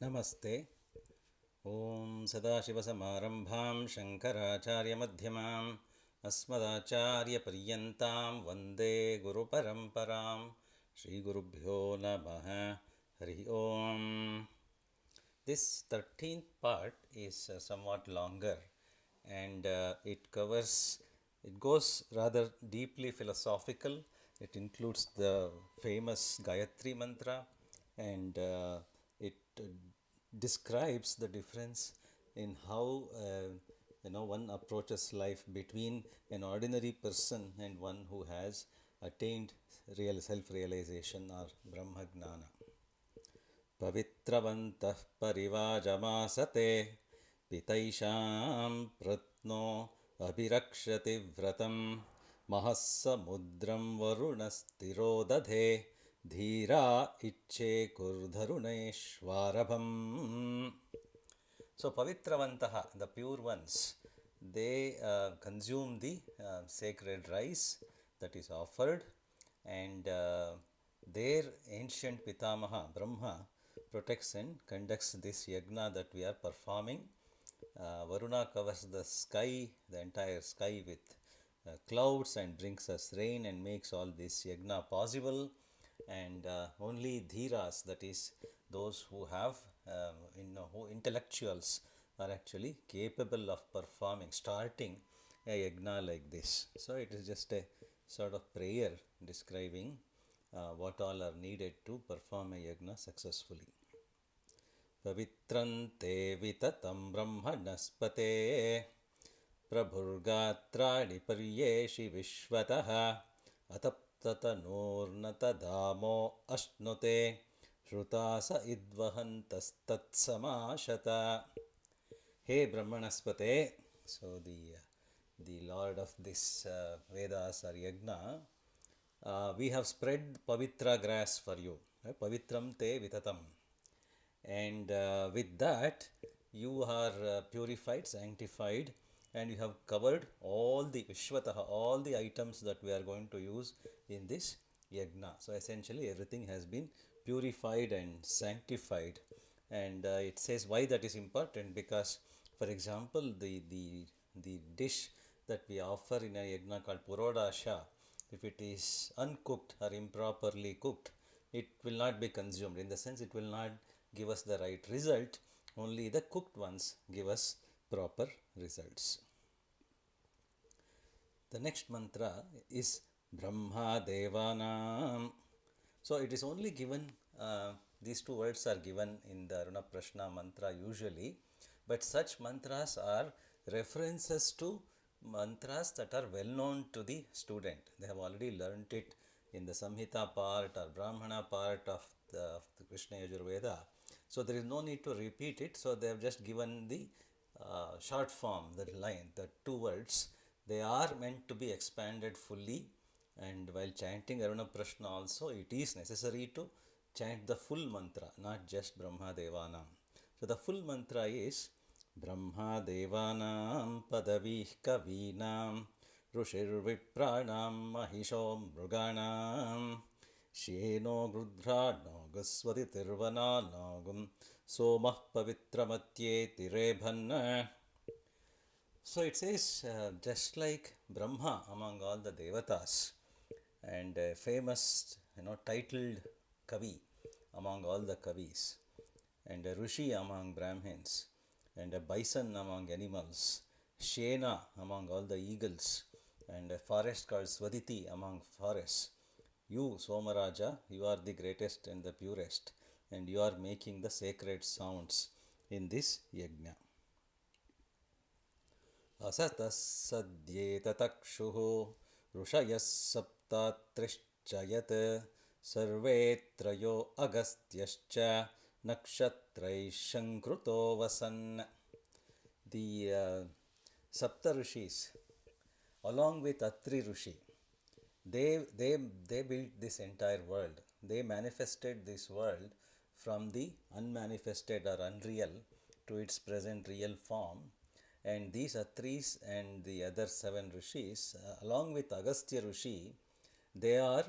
नमस्ते। ॐ सदाशिवसमारम्भां शङ्कराचार्यमध्यमाम् अस्मदाचार्यपर्यन्तां वन्दे गुरुपरम्परां श्रीगुरुभ्यो नमः। हरि ओम्. This 13th part is somewhat longer, and it goes rather deeply philosophical. It includes the famous Gayatri mantra, and it describes the difference in how one approaches life between an ordinary person and one who has attained real self-realization or Brahma Gnana. पवित्रवन्तः परिवाजमासते पितैषां प्रत्नो अभिरक्षति व्रतं महस्समुद्रं वरुणस्थिरो दधे धीरा इच्छेकुर्धरुणेष्वारभम्. So Pavitravantaha, the pure ones, they consume the sacred rice that is offered, and their ancient Pitamaha, Brahma, protects and conducts this yagna that we are performing. Varuna covers the sky, the entire sky with clouds, and brings us rain and makes all this yagna possible. And only dhiras, that is those who have who intellectuals are actually capable of starting a yagna like this. So it is just a sort of prayer describing what all are needed to perform a yagna successfully. Pavitrante vitatam brahmannaspate प्रभुर्गात्राणि पर्येषि विश्वतः अतप्ततनूर्नतधामो अश्नुते श्रुतास इद्वहन्तस्तत्समाशत. Hey Brahmanaspate, so the lord of this Vedas or Yagna, we have spread pavitra grass for you, pavitram te vitatam, and with that you are purified, sanctified, and you have covered all the Vishwataha, all the items that we are going to use in this yagna. So essentially everything has been purified and sanctified. And it says why that is important, because for example the dish that we offer in a yagna called purodasha, if it is uncooked or improperly cooked, it will not be consumed. In the sense, it will not give us the right result. Only the cooked ones give us proper results. The next mantra is Brahma Devanam. So it is only given, these two words are given in the Aruna Prashna mantra usually, but such mantras are references to mantras that are well known to the student. They have already learnt it in the Samhita part or Brahmana part of the Krishna Yajurveda. So there is no need to repeat it. So they have just given the short form, the line, the two words. They are meant to be expanded fully, and while chanting Aruna Prashna also, it is necessary to chant the full mantra, not just Brahma Devanam. So the full mantra is Brahma Devanam Padavih Kavinam Rushir Vipranam Mahisho Mruganam Sheno Grudhrano Guswati Tirvana Nagum Somah Pavitramatye Tirebhanna. So it says, just like Brahma among all the Devatas, and a famous, titled Kavi among all the Kavis, and a Rishi among Brahmins, and a bison among animals, Shena among all the eagles, and a forest called Swaditi among forests. You, Somaraja, you are the greatest and the purest, and you are making the sacred sounds in this yajna. असतः सद्येततक्षुः ऋषयः सप्तात्रिश्चयत् सर्वे त्रयो अगस्त्यश्च नक्षत्रैः शङ्कृतो वसन्. The Sapta Rishis, along with Atri Rishi, they built this entire world. They manifested this world from the unmanifested or unreal to its present real form. And these Atris and the other 7 Rishis, along with Agastya Rishi, they are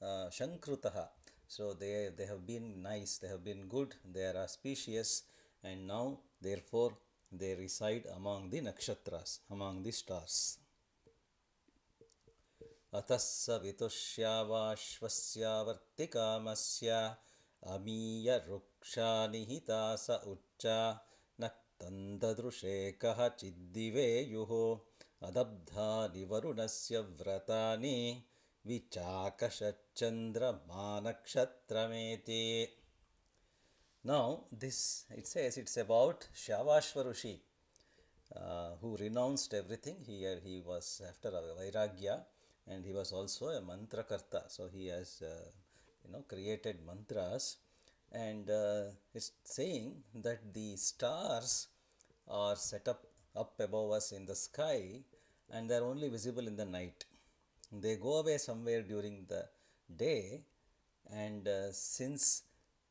Shankrutaha. So they have been nice, they have been good, they are auspicious, and now therefore they reside among the nakshatras, among the stars. अतः सवितुष्यावाश्वस्यावर्तिकामस्य अमीयरुक्षा निहिता स उच्चा न तन्ददृशे कः चिद्दिवेयुः अदब्धानि वरुणस्य व्रतानि विचाकषच्चन्द्रमानक्षत्रमेति. Now this, it says it's about Shavashvarushi, who renounced everything. He was after Vairagya, and he was also a mantrakarta. So he has created mantras, and it's saying that the stars are set up above us in the sky, and they are only visible in the night. They go away somewhere during the day, and since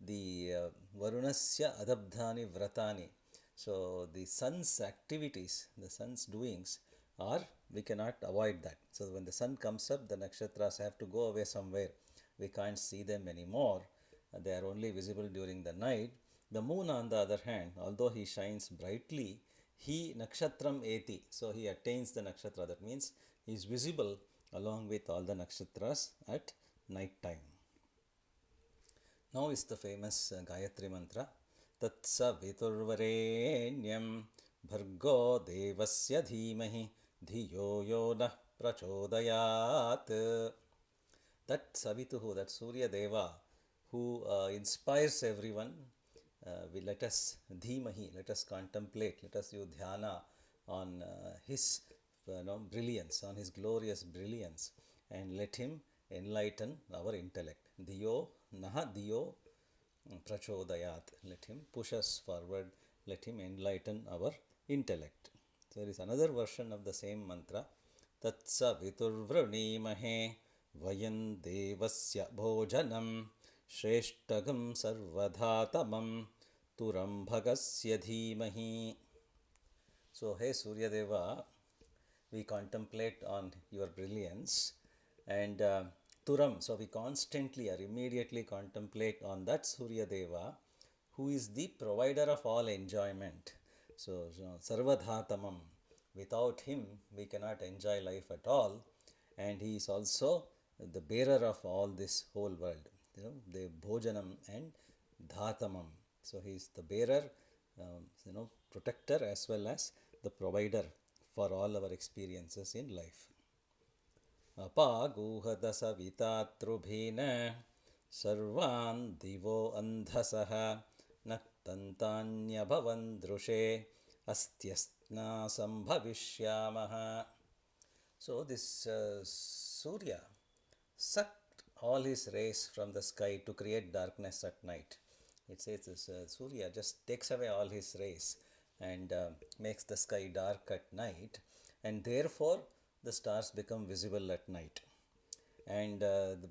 the Varunasya Adabdhani Vratani, so the sun's activities, the sun's doings are, we cannot avoid that. So when the sun comes up, the nakshatras have to go away somewhere. We can't see them anymore. They are only visible during the night. The moon, on the other hand, although he shines brightly, he nakshatram eti. So he attains the nakshatra. That means he is visible along with all the nakshatras at night time. Now is the famous Gayatri mantra. Tatsa viturvarenyam bhargo devasya dhimahi dhiyo yo nah prachodayat. That Savituhu, that Surya Deva, who inspires everyone, we let us dhimahi, let us contemplate, let us do dhyana on his brilliance, on his glorious brilliance, and let him enlighten our intellect. Dhiyo naha dhiyo prachodayat. Let him push us forward, let him enlighten our intellect. So there is another version of the same mantra. Tatsa viturvranimahe vayam devasya bhojanam shrestagam sarvadhatamam turam bhagasya dhimahi. So, hey Suryadeva, we contemplate on your brilliance, and Turam, so we constantly or immediately contemplate on that Suryadeva, who is the provider of all enjoyment. So Sarvadhatamam, without him we cannot enjoy life at all, and he is also the bearer of all this whole world, the Bhojanam and Dhatamam. So he is the bearer, protector, as well as the provider for all our experiences in life. अपागूहदसवितातृभेन सर्वान् दिवो अन्धसः न तन्तान्यभवन् दृशे अस्त्यस्ना सम्भविष्यामः. So this Surya sucked all his rays from the sky to create darkness at night. It says this Surya just takes away all his rays and makes the sky dark at night, and therefore the stars become visible at night. And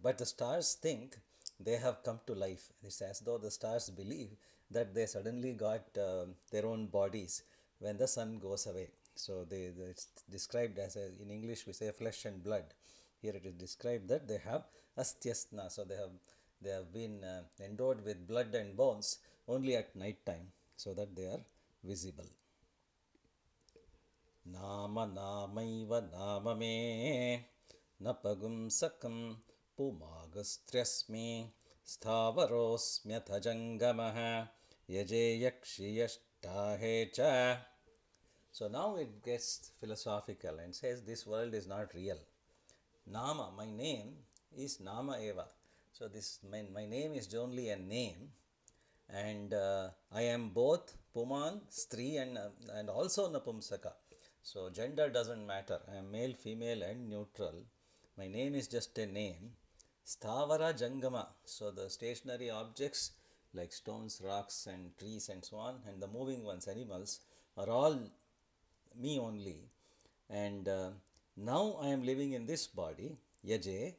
but the stars think they have come to life. It's as though the stars believe that they suddenly got their own bodies when the sun goes away. So it's described as in English we say flesh and blood. Here it is described that they have astyasna. So they have been endowed with blood and bones only at night time, so that they are visible. Nama namaiva nama me napagumsakam pumagustrasmi sthavarosmyathajangamaha yajeyakshiyashtahecha. So now it gets philosophical and says this world is not real. Nama, my name is Nama Eva. So this my name is only a name, and I am both Puman, Stri, and also Napumsaka. So gender doesn't matter. I am male, female, and neutral. My name is just a name. Sthavara Jangama. So the stationary objects like stones, rocks, and trees, and so on, and the moving ones, animals, are all me only. And now I am living in this body. Yaje,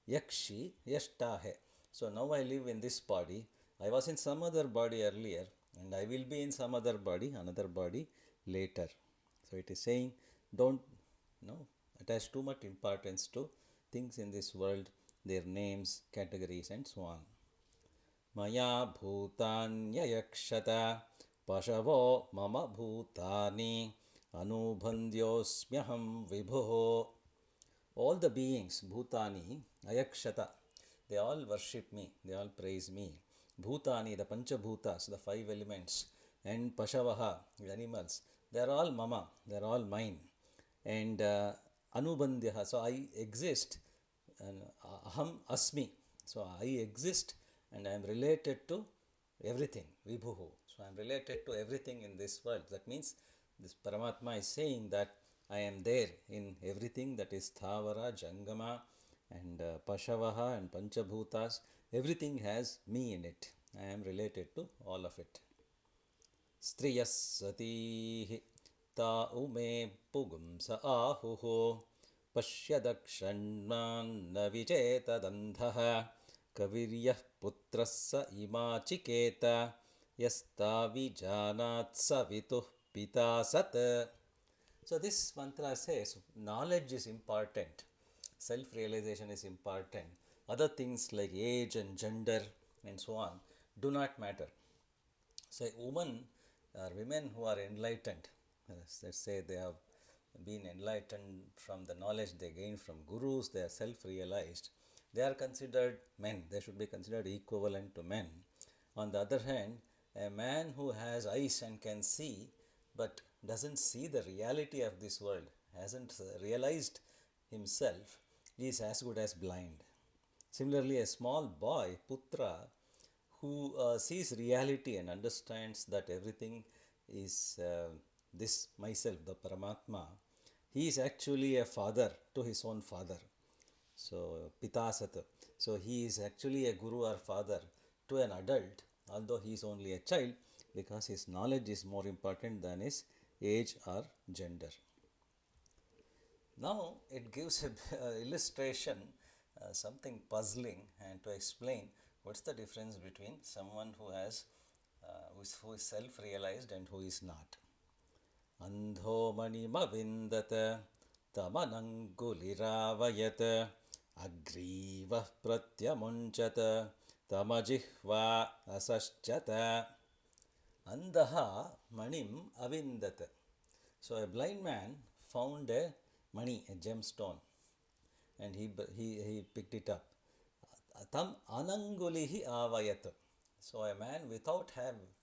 Yakshi, Yashtahe. So now I live in this body. I was in some other body earlier, and I will be in some other body, another body later. So it is saying, don't attach too much importance to things in this world, their names, categories, and so on. maya bhutanyayakshata pashavo mama bhutani anubandhyosmyaham vibho. All the beings, Bhutani, Ayakshata, they all worship me, they all praise me. Bhutani, the Panchabhutas, the five elements, and Pashavaha, the animals, they are all Mama, they are all mine. And Anubandhyaha, so I exist, and Aham Asmi, so I exist and I am related to everything, Vibhuhu. So I am related to everything in this world. That means this Paramatma is saying that I am there in everything that is Thavara, Jangama, and Pashavaha and Panchabhutas. Everything has me in it. I am related to all of it. Striyasatihi ta ume pugumsa ahuho पश्यदक्षण्णान्न विचेतदन्धः कविर्यः पुत्रस्य इमाचिकेत यस्ताविजानात् सवितुः पिता सत्. So this mantra says knowledge is important, self-realization is important. Other things like age and gender and so on do not matter. So women or women who are enlightened, let's say they have been enlightened from the knowledge they gain from gurus, they are self-realized, they are considered men, they should be considered equivalent to men. On the other hand, a man who has eyes and can see but doesn't see the reality of this world, hasn't realized himself, is as good as blind. Similarly, a small boy, Putra, who sees reality and understands that everything is this myself, the Paramatma, he is actually a father to his own father. So, Pitasat. So, he is actually a guru or father to an adult, although he is only a child, because his knowledge is more important than his age or gender. Now, it gives an illustration, something puzzling, and to explain what's the difference between someone who has who is self-realized and who is not. Andho manima vindata tamananguliravayat agriva pratyamunchata tamajihva asaschata. Andaha manim avindata. So a blind man found a mani, a gemstone, and he picked it up. Tam anangulihi avayat. So a man without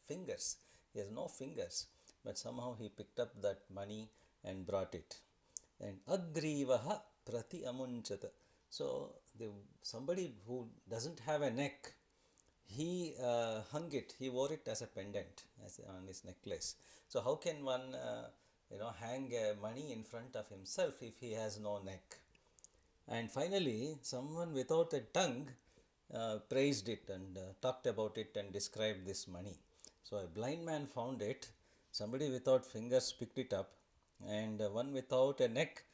fingers, he has no fingers, but somehow he picked up that money and brought it. And agrivaha prati amunchata. So somebody who doesn't have a neck, he hung it, he wore it as a pendant on his necklace. So how can one hang money in front of himself if he has no neck? And finally, someone without a tongue praised it and talked about it and described this money. So a blind man found it, somebody without fingers picked it up, and one without a neck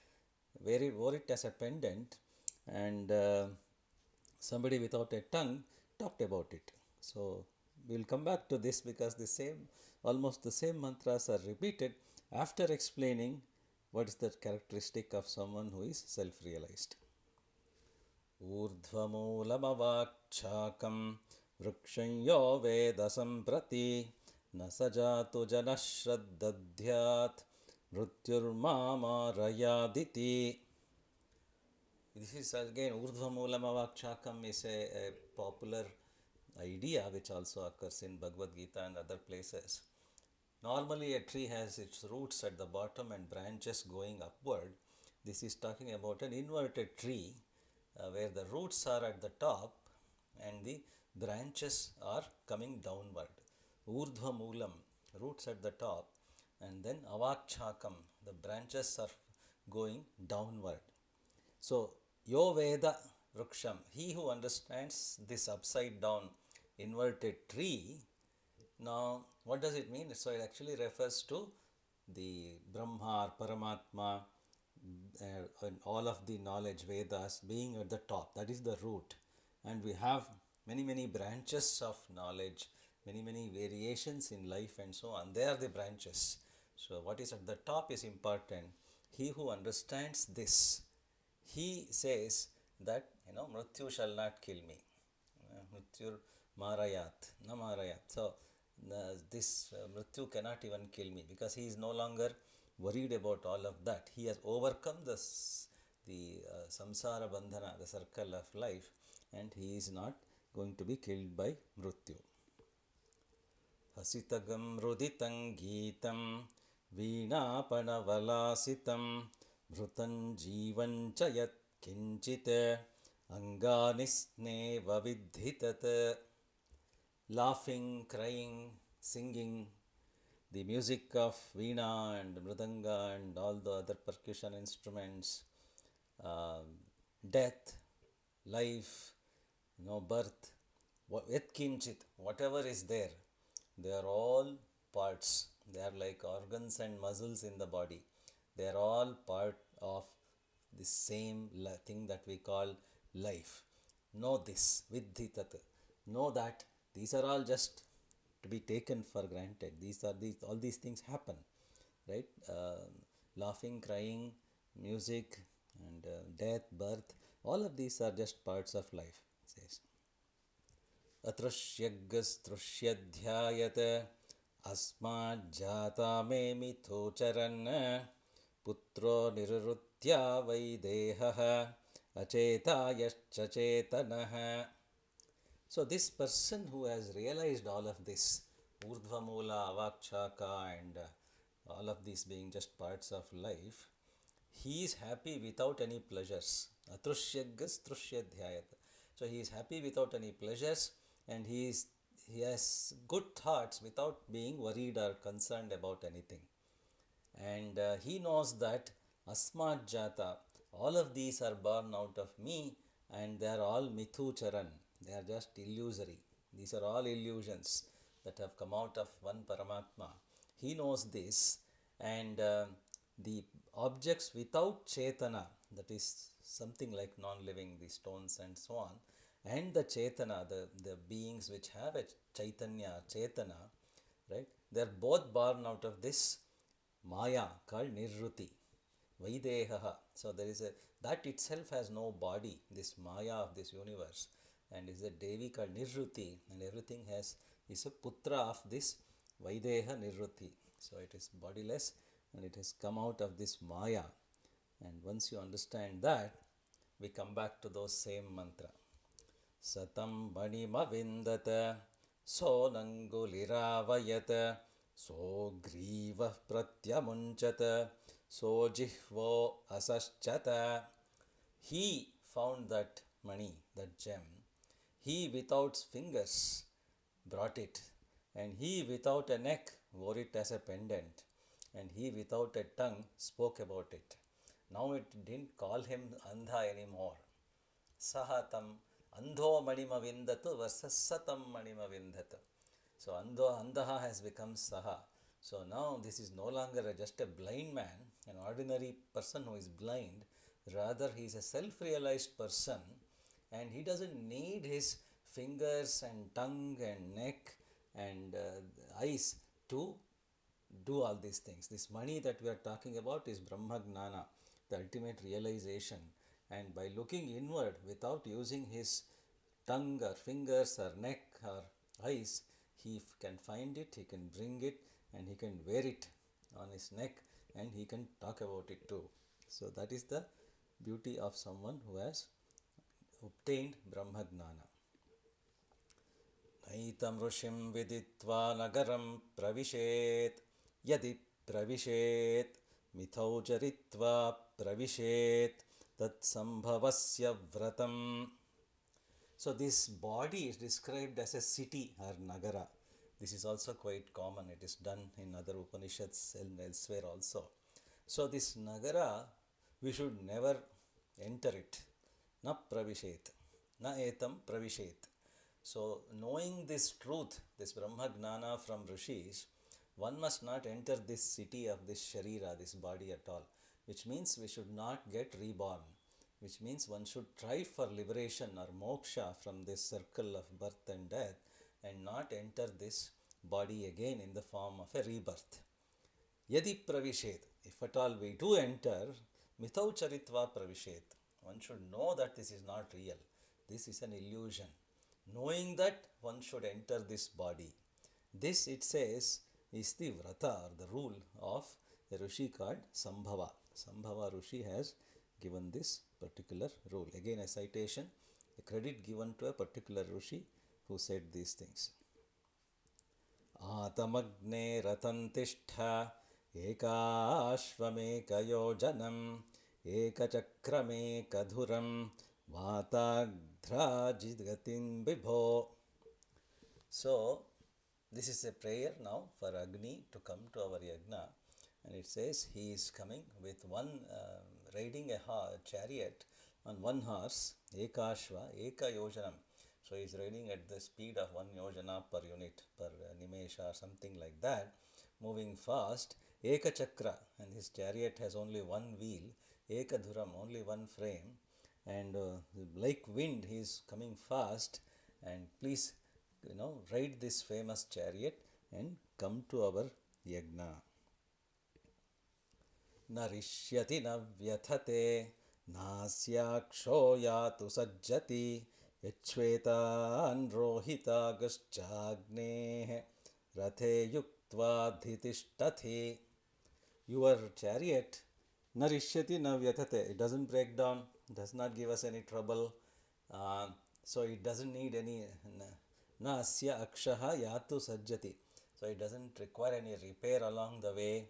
wore it as a pendant, and somebody without a tongue talked about it. So we will come back to this because almost the same mantras are repeated after explaining what is the characteristic of someone who is self-realized. Urdhvamoolamavakchakam vruksham yo veda samprati nasajatu janashraddadhyat mrutyurmamarayaditi. This is again Urdhvamoolamavakchakam is a popular idea which also occurs in Bhagavad Gita and other places. Normally a tree has its roots at the bottom and branches going upward. This is talking about an inverted tree where the roots are at the top and the branches are coming downward. Urdhva moolam, roots at the top, and then avakchakam, the branches are going downward. So, yo Veda vruksham, he who understands this upside down inverted tree. Now, what does it mean? So, it actually refers to the Brahma or Paramatma and all of the knowledge, Vedas, being at the top. That is the root. And we have many branches of knowledge, many variations in life and so on. They are the branches. So, what is at the top is important. He who understands this, he says that, Mrityu shall not kill me. Mrityur marayat, na marayat. So this mrityu cannot even kill me, because he is no longer worried about all of that. He has overcome the samsara bandhana, the circle of life, and he is not going to be killed by mrityu. हसितगं रुदितं गीतं वीणापणवलासितं भृतं जीवं च यत्किञ्चित् अङ्गानि स्नेव विद्धि तत्. Laughing, crying, singing, the music of veena and mridanga and all the other percussion instruments, death, life, birth, yatkinchit, whatever is there, they are all parts. They are like organs and muscles in the body. They are all part of the same thing that we call life. Know this, viddhi tat. Know that these are all just to be taken for granted. All these things happen, right? Laughing, crying, music, and death, birth, all of these are just parts of life, it says. अतृष्यग्गस्तृष्यध्यायत अस्माज्जाता मे मिथोचरन् पुत्रो निरुत्या वै देहः अचेता यश्चेतनः. So this person who has realized all of this, urdhva mula, avakshaka, and all of these being just parts of life, he is happy without any pleasures. Atrushyaggas trushyadhyayat. So he is happy without any pleasures, and he has good thoughts without being worried or concerned about anything. And he knows that asmat jata, all of these are born out of me, and they are all mithucharan. They are just illusory. These are all illusions that have come out of one Paramatma. He knows this, and the objects without chetana, that is something like non-living, the stones and so on, and the chetana, the beings which have a chaitanya, chetana, right? They are both born out of this maya called nirruti, vaidehaha. So there is that itself has no body, this maya of this universe, and is a devi called nirruti, and everything is a putra of this vaideha nirruti. So it is bodiless, and it has come out of this maya. And once you understand that, we come back to those same mantra. Satam manima vindata sonanguliravayat so griva pratyamunchata so jihvo asaschata. He found that money, that gem. He without fingers brought it, and he without a neck wore it as a pendant, and he without a tongue spoke about it. Now it didn't call him Andha anymore. Sahatam Andho Manima Vindatu versus Satam Manima Vindatu. So Andaha has become Saha. So now this is no longer just a blind man, an ordinary person who is blind. Rather, he is a self-realized person, and he doesn't need his fingers and tongue and neck and eyes to do all these things. This money that we are talking about is Brahma Gnana, the ultimate realization. And by looking inward without using his tongue or fingers or neck or eyes, he can find it, he can bring it, and he can wear it on his neck, and he can talk about it too. So that is the beauty of someone who has obtained Brahma Gnana. Naitam rushim viditva nagaram pravishet yadi pravishet mithau charitva pravishet tat sambhavasya vratam. So this body is described as a city or nagara. This is also quite common. It is done in other Upanishads and elsewhere also. So this nagara, we should never enter it. Na pravishet, na etam pravishet. So knowing this truth, this Brahma Gnana from Rishis, one must not enter this city of this Sharira, this body at all. Which means we should not get reborn. Which means one should try for liberation or moksha from this circle of birth and death, and not enter this body again in the form of a rebirth. Yadi pravishet, if at all we do enter, mithau charitva pravishet. One should know that this is not real. This is an illusion. knowing that one should enter this body. This, it says, is the vrata or the rule of a Rishi called Sambhava. Sambhava Rishi has given this particular rule. Again, a citation, a credit given to a particular Rishi who said these things. आतमग्ने रतन्तिष्ठ एकाश्वमेकयोजनम् एकचक्रमेकधुरं वाताघ्राजिगतिं विभो. So, this is a prayer now for Agni to come to our yajna, and it says he is coming with one riding a chariot on one horse, ekashva, eka yojanam. So he is riding at the speed of 1 yojana per unit, per nimesha or something like that, moving fast. Eka chakra, and his chariot has only one wheel. Eka dhuram, only one frame, and like wind he is coming fast. And please, ride this famous chariot and come to our yajna. न रिष्यति न व्यथते नास्याक्षो यातु सज्जति यच्छ्वेतान् रोहितागश्चाग्नेः रथे युक्त्वाधितिष्ठति. Your chariot na rishyati na vyathate, it doesn't break down, does not give us any trouble, so it doesn't need any na asya akshaha yatu sajjati, so it doesn't require any repair along the way.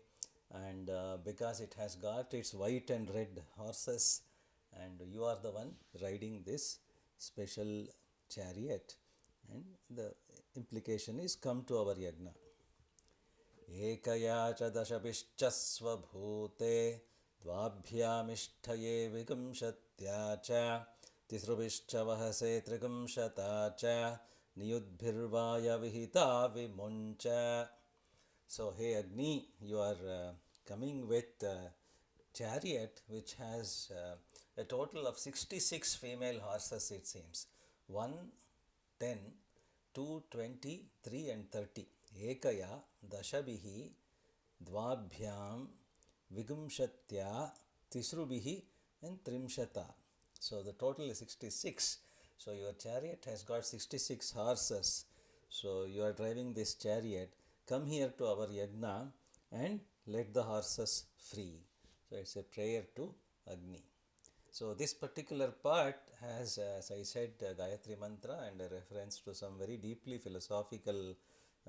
And because it has got its white and red horses, and you are the one riding this special chariot, and the implication is come to our yajna. एकया च दशभिश्च स्वभूते द्वाभ्यामिष्ठये विगुंशत्या च तिसृभिश्च वहसे त्रिगुंशता च नियुद्भिर्वाय विहिता विमुञ्च. So, hey Agni, you are coming with a chariot which has a total of 66 female horses, it seems. 1, 10, 2, 20, 3 and 30. Ekaya dashabihi dvabhyam vigumshatya tisrubihi and trimshata. So the total is 66. So your chariot has got 66 horses. So you are driving this chariot. Come here to our yajna and let the horses free. So it's a prayer to Agni. So this particular part has, as I said, Gayatri Mantra and a reference to some very deeply philosophical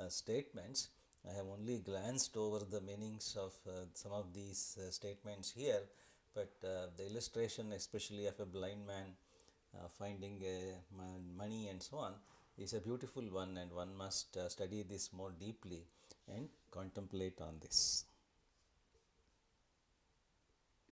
statements. I have only glanced over the meanings of some of these statements here, but the illustration, especially of a blind man finding money and so on, is a beautiful one, and one must study this more deeply and contemplate on this.